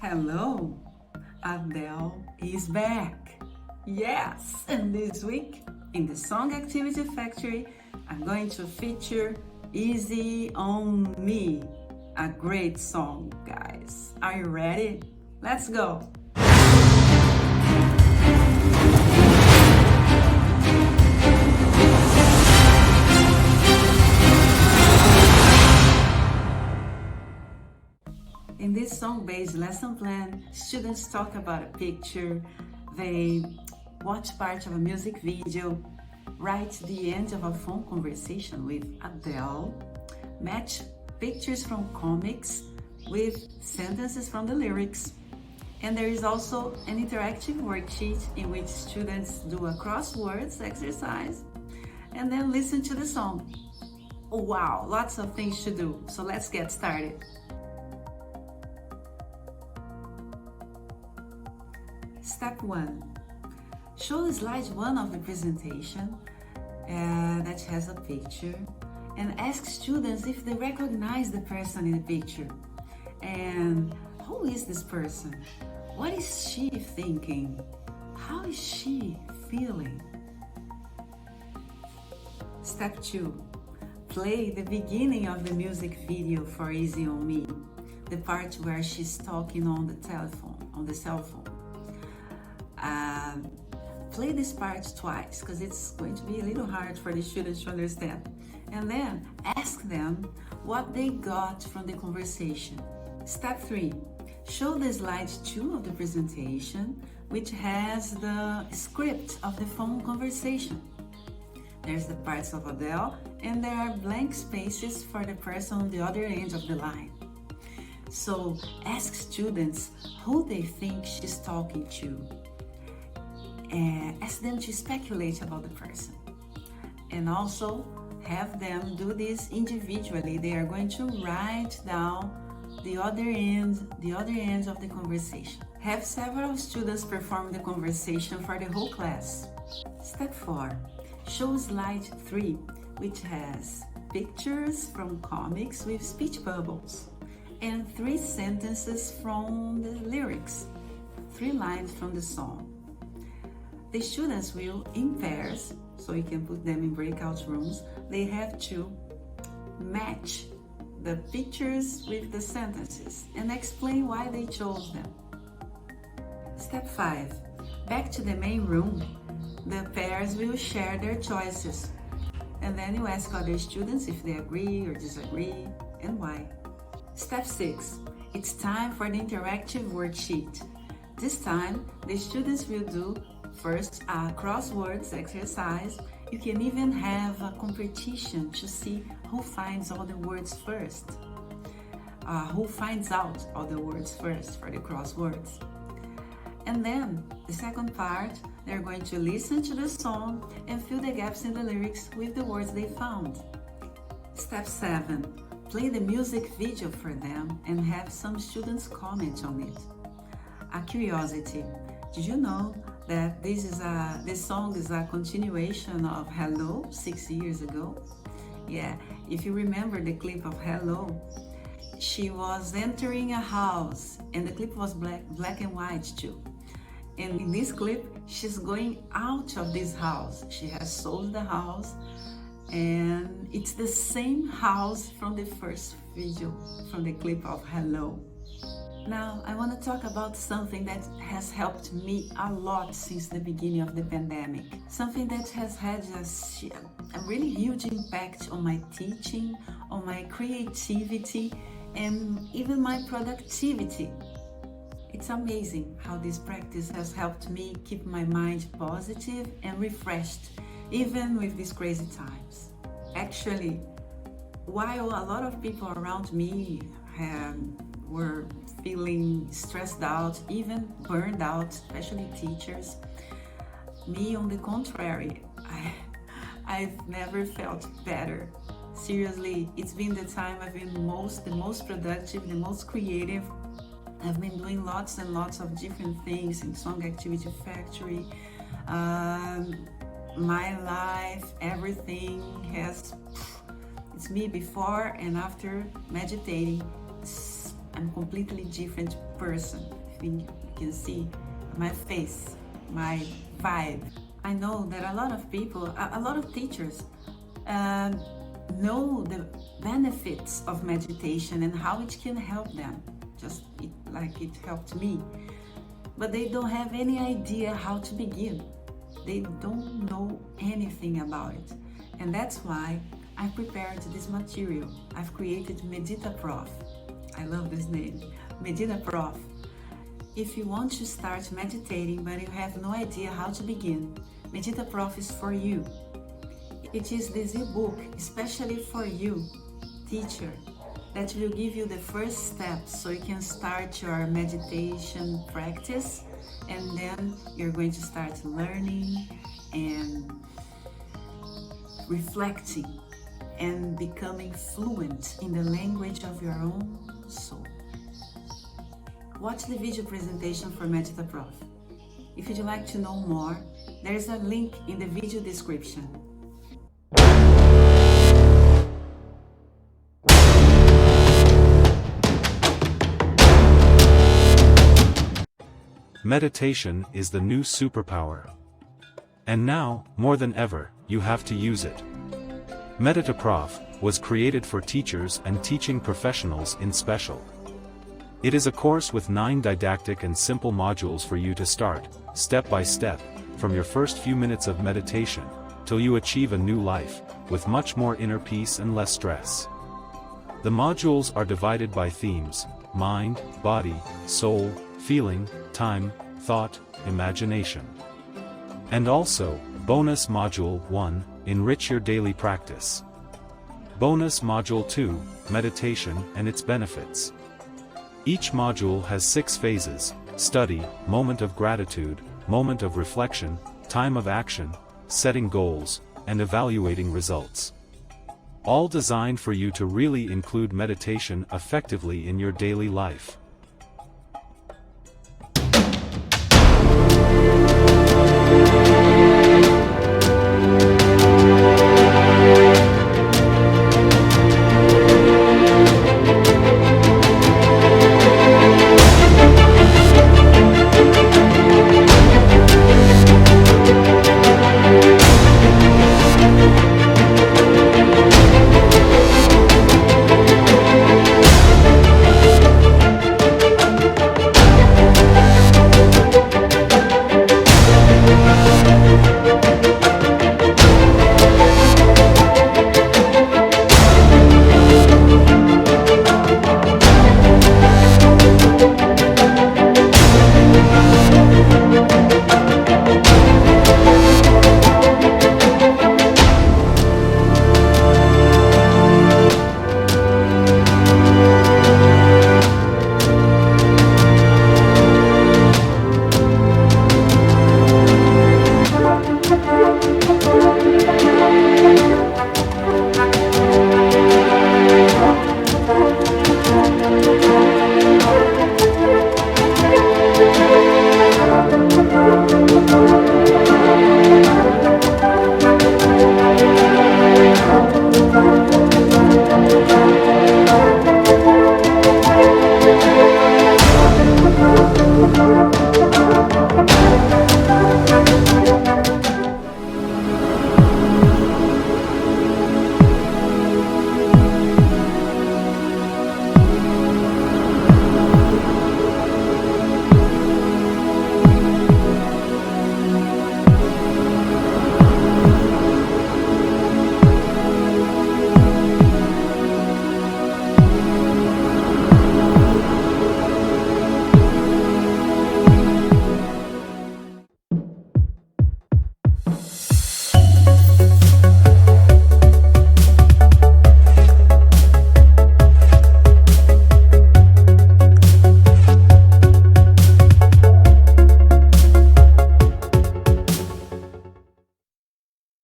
Hello, Adele is back. Yes, and this week in the Song Activity Factory, I'm going to feature Easy on Me, a great song, guys. Are you ready? Let's go. In this song-based lesson plan, students talk about a picture, they watch part of a music video, write the end of a phone conversation with Adele, match pictures from comics with sentences from the lyrics. And there is also an interactive worksheet in which students do a crosswords exercise and then listen to the song. Wow, lots of things to do, so let's get started. Step 1. Show slide 1 of the presentation that has a picture and ask students if they recognize the person in the picture. And who is this person? What is she thinking? How is she feeling? Step 2. Play the beginning of the music video for Easy on Me, the part where she's talking on the cell phone. Play this part twice because it's going to be a little hard for the students to understand. And then ask them what they got from the conversation. Step 3. Show the slide 2 of the presentation, which has the script of the phone conversation. There's the parts of Adele, and there are blank spaces for the person on the other end of the line. So ask students who they think she's talking to. Ask them to speculate about the person, and also have them do this individually. They are going to write down the other ends of the conversation. Have several students perform the conversation for the whole class. Step 4. Show slide 3, which has pictures from comics with speech bubbles and 3 sentences from the lyrics, 3 lines from the song. The students will, in pairs, so you can put them in breakout rooms, they have to match the pictures with the sentences and explain why they chose them. Step 5. Back to the main room, the pairs will share their choices. And then you ask other students if they agree or disagree and why. Step 6. It's time for the interactive worksheet. This time, the students will do first a crosswords exercise. You can even have a competition to see who finds all the words first. Who finds out all the words first for the crosswords. And then, the second part, they're going to listen to the song and fill the gaps in the lyrics with the words they found. Step 7. Play the music video for them and have some students comment on it. A curiosity. Did you know that this song is a continuation of Hello 6 years ago? Yeah, if you remember the clip of Hello, she was entering a house and the clip was black and white too. And in this clip, she's going out of this house. She has sold the house and it's the same house from the first video, from the clip of Hello. Now, I want to talk about something that has helped me a lot since the beginning of the pandemic. Something that has had a really huge impact on my teaching, on my creativity, and even my productivity. It's amazing how this practice has helped me keep my mind positive and refreshed, even with these crazy times. Actually, while a lot of people around me were feeling stressed out, even burned out, especially teachers, me on the contrary, I've never felt better. Seriously, it's been the time I've been the most productive, the most creative. I've been doing lots and lots of different things in Song Activity Factory. My life, everything it's me before and after meditating. I'm a completely different person. I think you can see my face, my vibe. I know that a lot of people, a lot of teachers know the benefits of meditation and how it can help them, just like it helped me. But they don't have any idea how to begin. They don't know anything about it. And that's why I prepared this material. I've created MEDITAPROF. I love this name, MEDITAPROF. If you want to start meditating but you have no idea how to begin, MEDITAPROF is for you. It is this ebook especially for you, teacher, that will give you the first steps so you can start your meditation practice, and then you're going to start learning and reflecting and becoming fluent in the language of your own soul. Watch the video presentation for MEDITAPROF. If you'd like to know more, there's a link in the video description. Meditation is the new superpower. And now, more than ever, you have to use it. MEDITAPROF was created for teachers and teaching professionals in special. It is a course with 9 didactic and simple modules for you to start, step by step, from your first few minutes of meditation, till you achieve a new life, with much more inner peace and less stress. The modules are divided by themes: mind, body, soul, feeling, time, thought, imagination. And also, bonus module 1, enrich your daily practice. Bonus module 2, meditation and its benefits. Each module has 6 phases: study, moment of gratitude, moment of reflection, time of action, setting goals, and evaluating results. All designed for you to really include meditation effectively in your daily life.